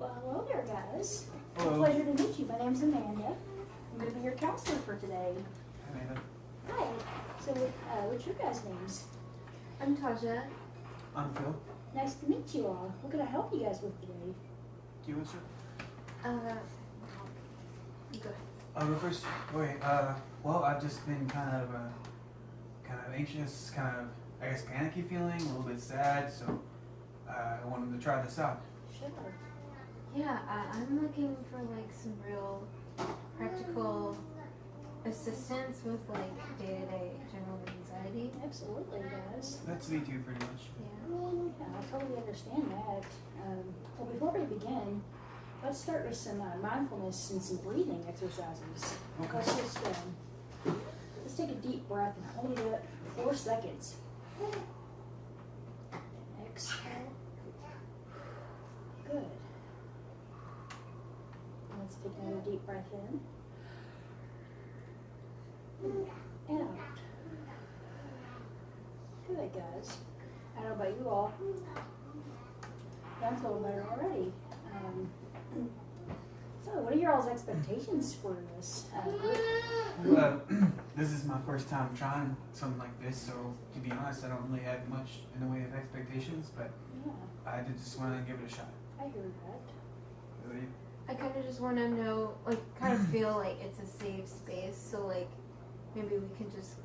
Well, hello there, guys. Hello. Pleasure to meet you. My name's Amanda. I'm going to be your counselor for today. Amanda. Hi. So, what's your guys' names? I'm Tasha. I'm Phil. Nice to meet you all. What can I help you guys with today? Do you want to? Go ahead. I'll go first. Okay. Well, I've just been kind of anxious, I guess, panicky feeling, a little bit sad. So, I wanted to try this out. Sure. Yeah, I'm looking for like some real practical assistance with like day-to-day general anxiety. Absolutely, guys. That's me too, pretty much. Yeah. Yeah, I totally understand that. Well, before we begin, let's start with some mindfulness and some breathing exercises. Okay. Let's take a deep breath and hold it up for 4 seconds. Exhale. Good. Let's take another deep breath in. And out. Good, guys. I don't know about you all. But I'm feeling better already. So, what are your all's expectations for this group? Well, this is my first time trying something like this, so to be honest, I don't really have much in the way of expectations, but Yeah, I did just want to give it a shot. I hear that. Really? I kind of just want to know, like, kind of feel like it's a safe space, so like maybe we can just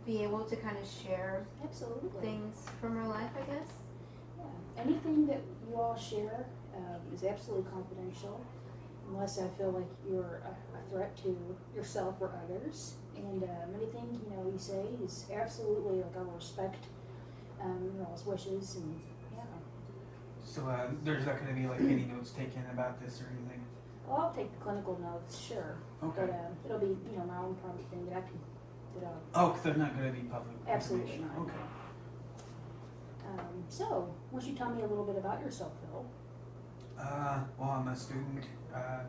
be able to kind of share Absolutely. things from our life, I guess. Yeah. Anything that you all share is absolutely confidential, unless I feel like you're a threat to yourself or others. And anything you say is absolutely like I will respect your all's wishes and yeah. So, there's not going to be like any notes taken about this or anything? Well, I'll take the clinical notes, sure. Okay. But it'll be my own private thing that I can. Oh, because they're not going to be public Absolutely information. not. Okay. So, why don't you tell me a little bit about yourself, Phil? Well, I'm a student. I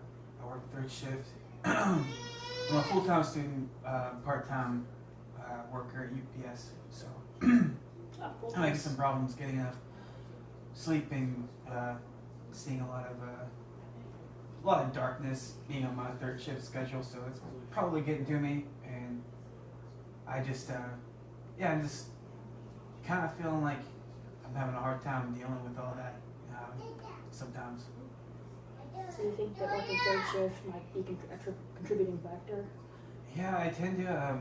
work third shift. I'm a full-time student, part-time worker at UPS. So Cool. I'm having some problems getting enough sleeping, seeing a lot of darkness, being on my third shift schedule. So it's probably getting to me, and I just, I'm just kind of feeling like I'm having a hard time dealing with all that sometimes. So you think that working third shift might be a contributing factor? Yeah, I tend to.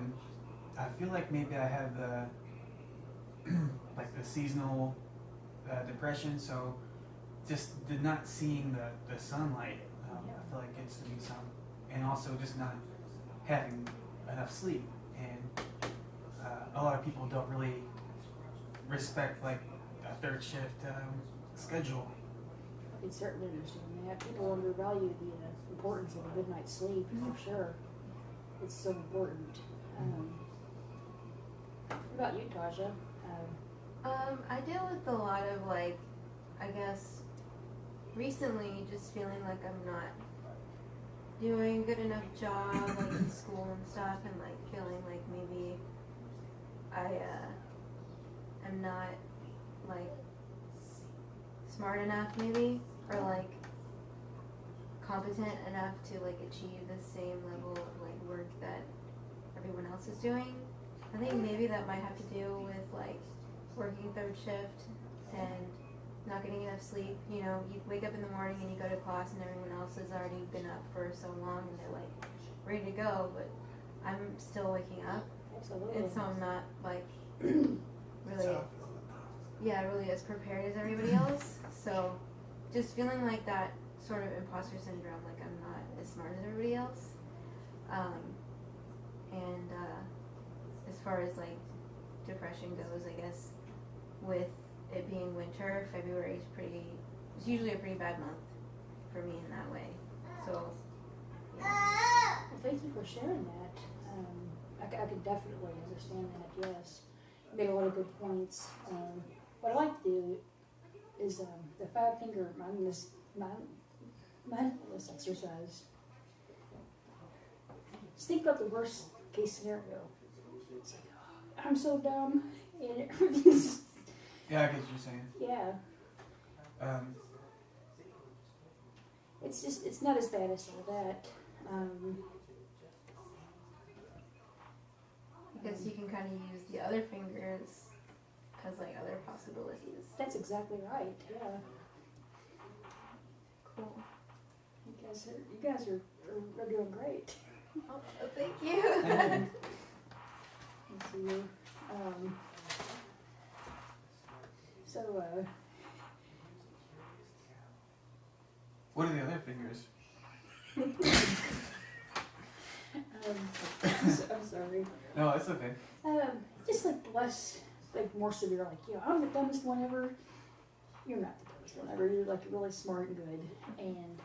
I feel like maybe I have the like the seasonal depression. So just not seeing the sunlight. I feel like gets to me some, and also just not having enough sleep. And a lot of people don't really respect like a third shift schedule. I can certainly understand that. People undervalue the importance of a good night's sleep, for sure. It's so important. What about you, Tasha? I deal with a lot of like, I guess, recently just feeling like I'm not doing a good enough job like in school and stuff, and like feeling like maybe I am not like smart enough maybe, or like competent enough to like achieve the same level of like work that everyone else is doing. I think maybe that might have to do with like working third shift and not getting enough sleep. You wake up in the morning and you go to class and everyone else has already been up for so long and they're like ready to go, but I'm still waking up. Absolutely. And so I'm not like really as prepared as everybody else. So just feeling like that sort of imposter syndrome, like I'm not as smart as everybody else. And as far as like depression goes, I guess with it being winter, February is it's usually a pretty bad month for me in that way. So yeah. Well, thank you for sharing that. I could definitely understand that, yes. You made a lot of good points. What I like to do is the 5-finger mindfulness exercise. Just think about the worst case scenario. It's like, oh, I'm so dumb, and everything's Yeah, I get what you're saying. yeah. it's not as bad as all that. Because you can kind of use the other fingers as like other possibilities. That's exactly right. Yeah, Cool. you guys are doing great. Oh, thank you. Let's see. So What are the other fingers? I'm sorry. No, it's okay. Just like less, like more severe. Like I'm the dumbest one ever. You're not the dumbest one ever. You're like really smart and good. And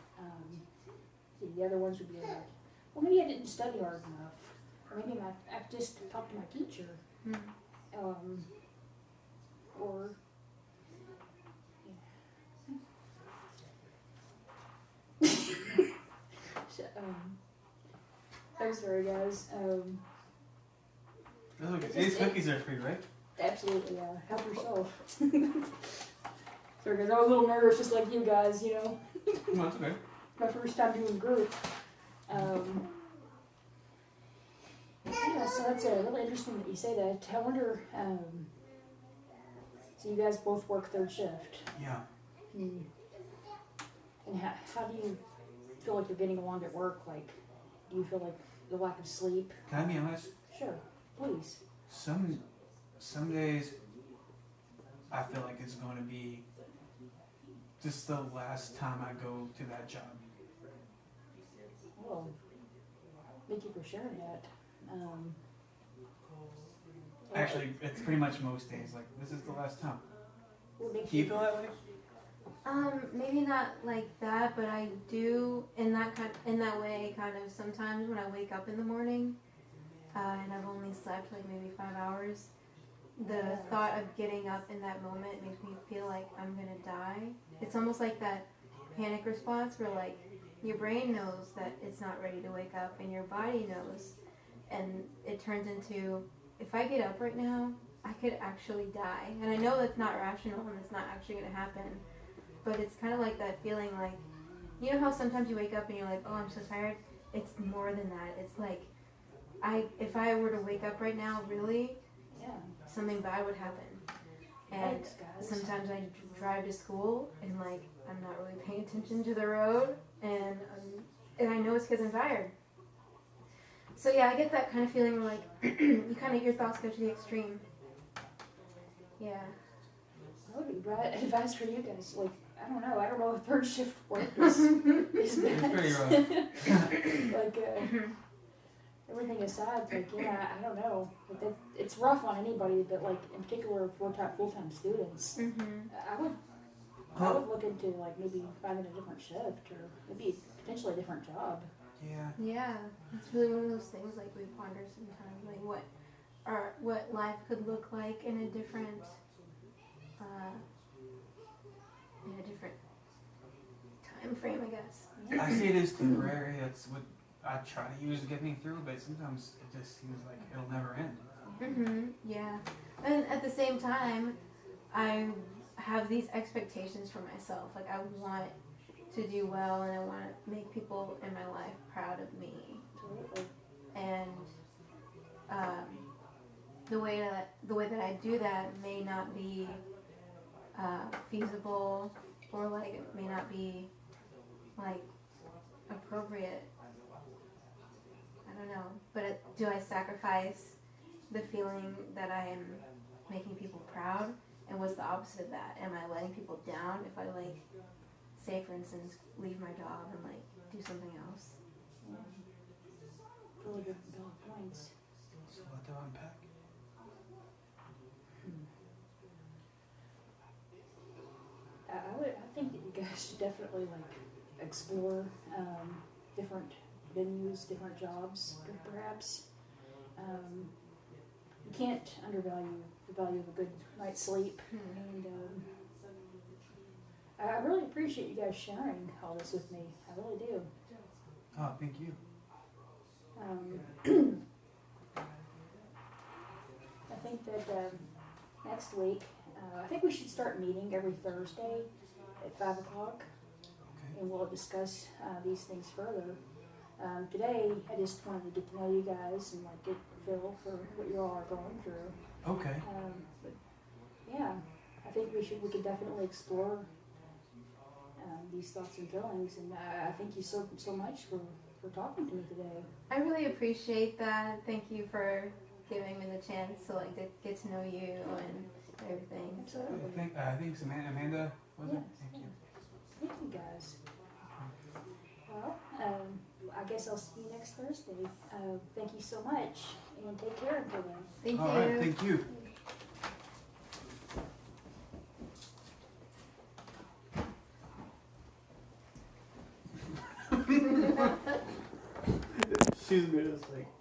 the other ones would be like, well, maybe I didn't study hard enough, or maybe I just talked to my teacher, or. I'm sorry, guys. That's okay. These cookies are free, right? Absolutely, yeah. Help yourself. Sorry, guys. I was a little nervous, just like you guys. You know, No, it's okay. my first time doing group. Yeah, so that's really interesting that you say that. I wonder. So you guys both work third shift. Yeah. And how do you feel like you're getting along at work? Like, do you feel like the lack of sleep? Can I be honest? Sure, please. Some days I feel like it's going to be just the last time I go to that job. Well, thank you for sharing that. Actually, it's pretty much most days. Like, this is the last time. what makes Do you feel that way? Maybe not like that, but I do in that way kind of sometimes when I wake up in the morning, and I've only slept like maybe 5 hours. The thought of getting up in that moment makes me feel like I'm gonna die. It's almost like that panic response where like your brain knows that it's not ready to wake up and your body knows, and it turns into, if I get up right now, I could actually die. And I know that's not rational and it's not actually gonna happen, but it's kind of like that feeling like, you know how sometimes you wake up and you're like, oh, I'm so tired? It's more than that. It's like, if I were to wake up right now, really, Yeah. something bad would happen. And Thanks, guys. sometimes I drive to school and like I'm not really paying attention to the road, and I know it's because I'm tired. So yeah, I get that kind of feeling where like your thoughts go to the extreme. Yeah. That would be bright advice for you guys. Like, I don't know if third shift work is bad. It's pretty rough. Like, everything aside, like, yeah, I don't know. But it's rough on anybody, but like, in particular, full-time students. I would look into like maybe finding a different shift or maybe potentially a different job. Yeah. Yeah, it's really one of those things like we ponder sometimes, like what life could look like in a different time frame, I guess. I see it as temporary. That's what I try to use to get me through, but sometimes it just seems like it'll never end. Yeah, and at the same time, I have these expectations for myself. Like I want to do well, and I want to make people in my life proud of me. Absolutely. And the way that I do that may not be feasible, or like it may not be like appropriate. I don't know, but do I sacrifice the feeling that I am making people proud? And what's the opposite of that? Am I letting people down if I like, say for instance, leave my job and like do something else? Yeah. Really good valid points. It's a lot to unpack. I think that you guys should definitely like explore different venues, different jobs, perhaps. You can't undervalue the value of a good night's sleep, and I really appreciate you guys sharing all this with me. I really do. Oh, thank you. I think that next week, I think we should start meeting every Thursday at 5 o'clock. Okay. and we'll discuss these things further. Today, I just wanted to get to know you guys and like get a feel for what you all are going through. Okay. But yeah, I think we could definitely explore these thoughts and feelings, and I thank you so much for talking to me today. I really appreciate that. Thank you for giving me the chance to like get to know you and everything. Absolutely. Thanks, Amanda. Was it? Yes, Thank you. Thank you guys. Well, I guess I'll see you next Thursday. Thank you so much, and take care until then. Thank All you. right. Thank you. She's just like.